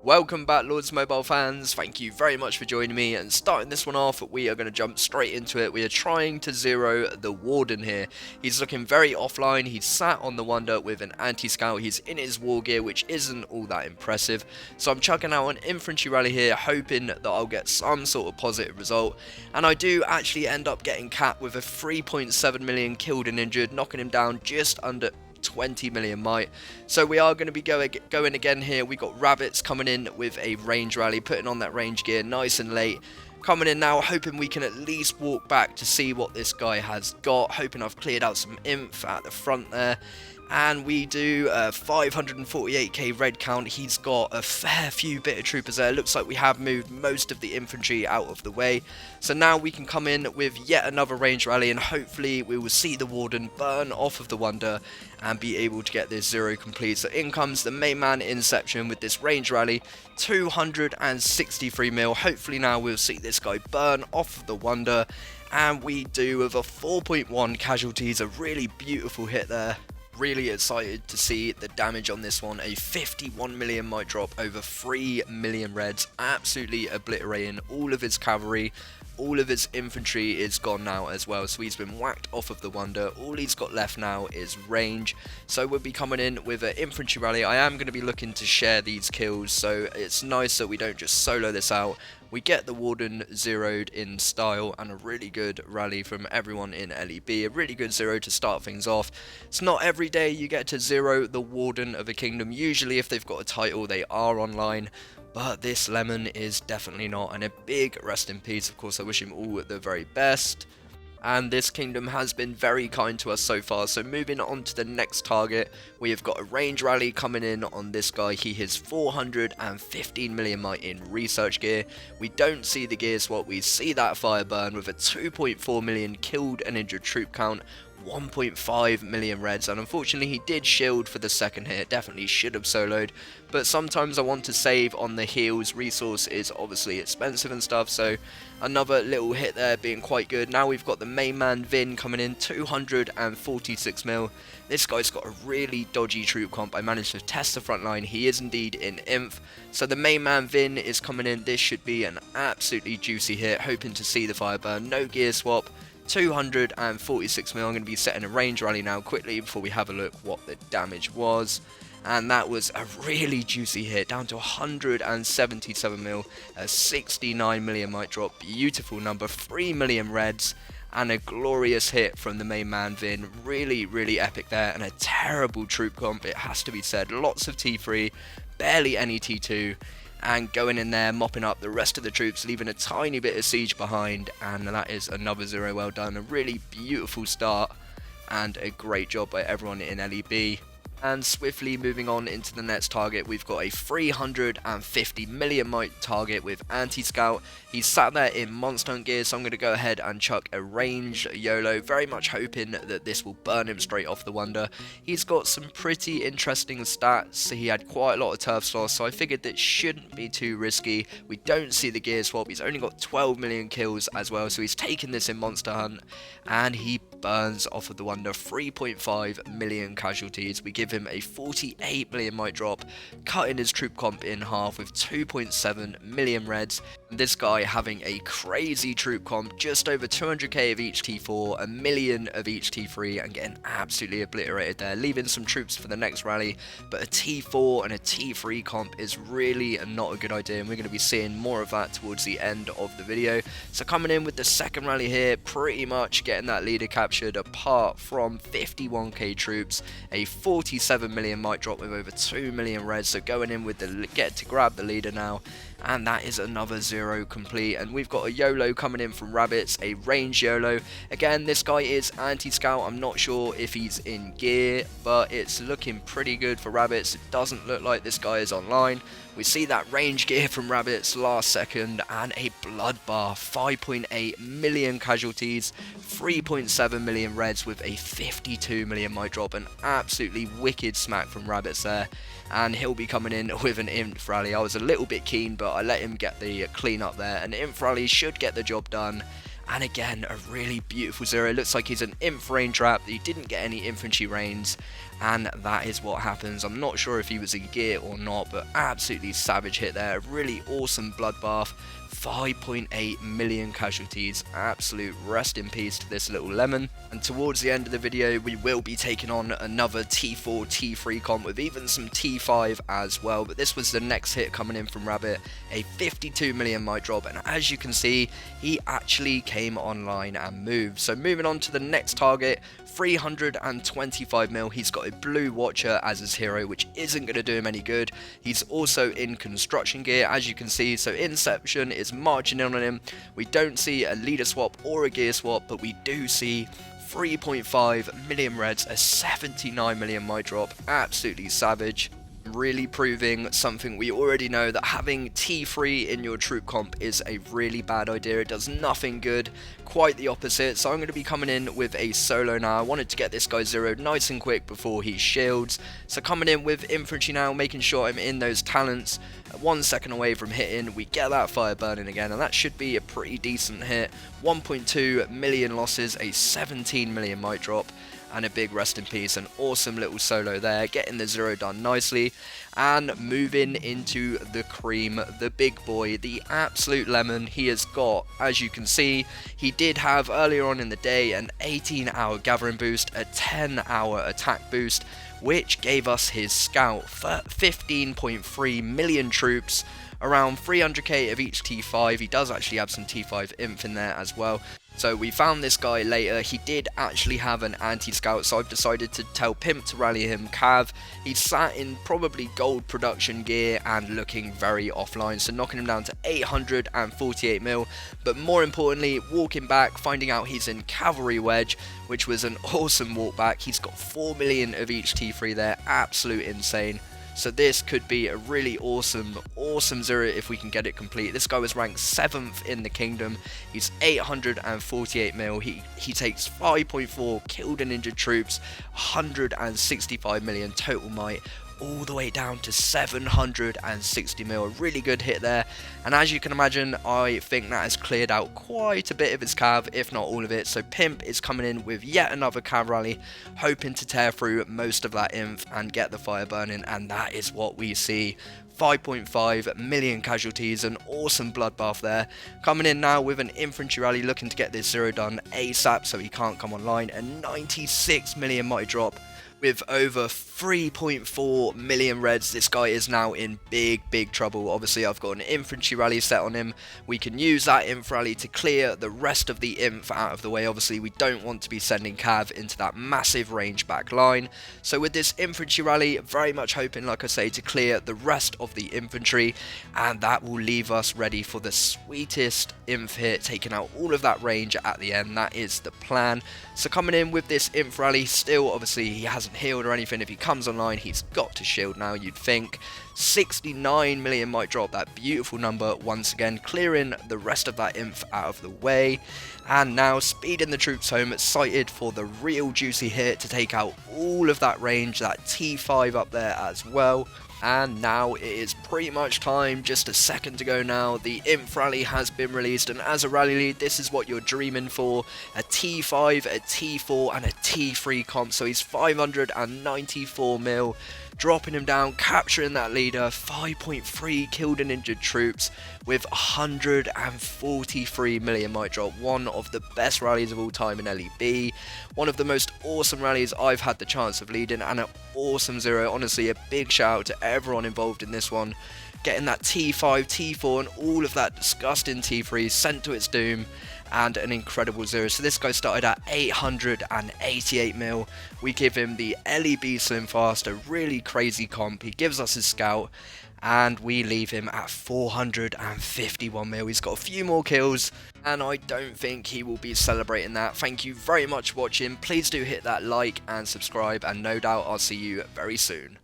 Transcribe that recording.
Welcome back, Lords Mobile fans. Thank you very much for joining me, and starting this one off, we are going to jump straight into it. We are trying to zero the Warden here. He's looking very offline. He's sat on the Wonder with an anti-scout. He's in his war gear, which isn't all that impressive. So I'm chucking out an infantry rally here, hoping that I'll get some sort of positive result. And I do actually end up getting capped with a 3.7 million killed and injured, knocking him down just under 20 million might. So we are going to be going again here. We got rabbits coming in with a range rally, putting on that range gear nice and late. Coming in now, hoping we can at least walk back to see what this guy has got. Hoping I've cleared out some inf at the front there. And we do 548k red count. He's got a fair few bit of troopers there. Looks like we have moved most of the infantry out of the way. So now we can come in with yet another range rally, and hopefully we will see the Warden burn off of the Wonder and be able to get this zero complete. So in comes the main man Inception with this range rally, 263 mil. Hopefully now we'll see this guy burn off of the Wonder, and we do with a 4.1 casualties, a really beautiful hit there. Really excited to see the damage on this one. A 51 million might drop over 3 million reds, absolutely obliterating all of his cavalry. All of his infantry is gone now as well, so he's been whacked off of the Wonder. All he's got left now is range, so we'll be coming in with an infantry rally. I am going to be looking to share these kills, so it's nice that we don't just solo this out. We get the Warden zeroed in style, and a really good rally from everyone in LEB. A really good zero to start things off. It's not every day you get to zero the Warden of a kingdom. Usually if they've got a title they are online, but this Lemon is definitely not, and a big rest in peace. Of course, I wish him all the very best. And this kingdom has been very kind to us so far. So moving on to the next target, we have got a range rally coming in on this guy. He has 415 million might in research gear. We don't see the gear swap, we see that fire burn with a 2.4 million killed and injured troop count, 1.5 million reds, and unfortunately he did shield for the second hit. Definitely should have soloed, but sometimes I want to save on the heals. Resource is obviously expensive and stuff, so another little hit there being quite good. Now we've got the main man Vin coming in, 246 mil. This guy's got a really dodgy troop comp. I managed to test the front line. He is indeed in inf, so the main man Vin is coming in. This should be an absolutely juicy hit, hoping to see the fire burn. No gear swap, 246 mil. I'm going to be setting a range rally now quickly before we have a look what the damage was. And that was a really juicy hit, down to 177 mil, a 69 million might drop, beautiful number, 3 million reds, and a glorious hit from the main man Vin. Really epic there, and a terrible troop comp, it has to be said. Lots of T3, barely any T2, and going in there, mopping up the rest of the troops, leaving a tiny bit of siege behind, and that is another zero well done. A really beautiful start, and a great job by everyone in LEB. And swiftly moving on into the next target, we've got a 350 million might target with anti-scout. He's sat there in monster hunt gear, so I'm going to go ahead and chuck a range YOLO, very much hoping that this will burn him straight off the Wonder. He's got some pretty interesting stats. He had quite a lot of turf slots, so I figured that shouldn't be too risky. We don't see the gear swap. He's only got 12 million kills as well, so he's taking this in monster hunt, and he burns off of the Wonder. 3.5 million casualties. We give him a 48 million might drop, cutting his troop comp in half with 2.7 million reds. This guy having a crazy troop comp, just over 200k of each T4, a million of each T3, and getting absolutely obliterated there, leaving some troops for the next rally. But a T4 and a T3 comp is really not a good idea, and we're going to be seeing more of that towards the end of the video. So coming in with the second rally here, pretty much getting that leader captured, apart from 51k troops, a 47 million might drop with over 2 million reds. So going in with the get to grab the leader now, and that is another zero complete. And we've got a YOLO coming in from rabbits, a range YOLO. Again, this guy is anti-scout. I'm not sure if he's in gear, but it's looking pretty good for rabbits. It doesn't look like this guy is online. We see that range gear from rabbits last second, and a bloodbath, 5.8 million casualties, 3.7 million reds with a 52 million might drop. An absolutely wicked smack from rabbits there, and he'll be coming in with an inf rally. I was a little bit keen, but I let him get the clean up there. An inf rally should get the job done, And again, a really beautiful 0. It looks like he's an inf rain trap. He didn't get any infantry rains, and that is what happens. I'm not sure if he was in gear or not, but absolutely savage hit there. Really awesome bloodbath. 5.8 million casualties. Absolute rest in peace to this little lemon. And towards the end of the video, we will be taking on another T4, T3 comp with even some T5 as well. But this was the next hit coming in from Rabbit, a 52 million might drop. And as you can see, he actually came online and moved. So moving on to the next target, 325 mil. He's got a blue watcher as his hero, which isn't going to do him any good. He's also in construction gear, as you can see. So Inception is marching in on him. We don't see a leader swap or a gear swap, but we do see 3.5 million reds, a 79 million might drop. Absolutely savage. Really proving something we already know, that having T3 in your troop comp is a really bad idea. It does nothing good, quite the opposite. So I'm going to be coming in with a solo now. I wanted to get this guy zeroed nice and quick before he shields. So coming in with infantry now, making sure I'm in those talents. 1 second away from hitting, we get that fire burning again, and that should be a pretty decent hit. 1.2 million losses, a 17 million might drop, and a big rest in peace. An awesome little solo there, getting the 0 done nicely. And moving into the cream, the big boy, the absolute lemon. He has got, as you can see, he did have earlier on in the day an 18-hour gathering boost, a 10-hour attack boost, which gave us his scout for 15.3 million troops, around 300k of each T5. He does actually have some T5 inf in there as well. So we found this guy later. He did actually have an anti-scout, so I've decided to tell Pimp to rally him Cav. He sat in probably gold production gear and looking very offline, so knocking him down to 848 mil. But more importantly, walking back, finding out he's in cavalry wedge, which was an awesome walk back. He's got 4 million of each T3 there, absolute insane. So this could be a really awesome 0 if we can get it complete. This guy was ranked 7th in the kingdom. He's 848 mil. He takes 5.4 killed and injured troops, 165 million total might, all the way down to 760 mil. A really good hit there, and as you can imagine, I think that has cleared out quite a bit of his cav, if not all of it. So Pimp is coming in with yet another cav rally, hoping to tear through most of that inf and get the fire burning, and that is what we see. 5.5 million casualties, an awesome bloodbath there. Coming in now with an infantry rally, looking to get this 0 done ASAP so he can't come online. A 96 million mighty drop with over 3.4 million reds. This guy is now in big trouble. Obviously I've got an infantry rally set on him. We can use that inf rally to clear the rest of the inf out of the way. Obviously we don't want to be sending cav into that massive range back line. So with this infantry rally, very much hoping, like I say, to clear the rest of the infantry, and that will leave us ready for the sweetest inf hit, taking out all of that range at the end. That is the plan. So coming in with this inf rally, still obviously he hasn't healed or anything. If he comes online, he's got to shield now, you'd think. 69 million might drop, that beautiful number once again, clearing the rest of that inf out of the way. And now speeding the troops home, excited for the real juicy hit to take out all of that range, that T5 up there as well. And now it is pretty much time, just a second to go now. The inf rally has been released, and as a rally lead, this is what you're dreaming for. A T5, a T4 and a T3 comp. So he's 594 mil, dropping him down, capturing that leader. 5.3 killed and injured troops with 143 million might drop. One of the best rallies of all time in LEB. One of the most awesome rallies I've had the chance of leading, and an awesome 0. Honestly, a big shout out to everyone involved in this one. Getting that T5, T4 and all of that disgusting T3 sent to its doom, and an incredible 0. So this guy started at 888 mil. We give him the LEB Slim Fast, a really crazy comp. He gives us his scout, and we leave him at 451 mil. He's got a few more kills, and I don't think he will be celebrating that. Thank you very much for watching. Please do hit that like and subscribe, and no doubt I'll see you very soon.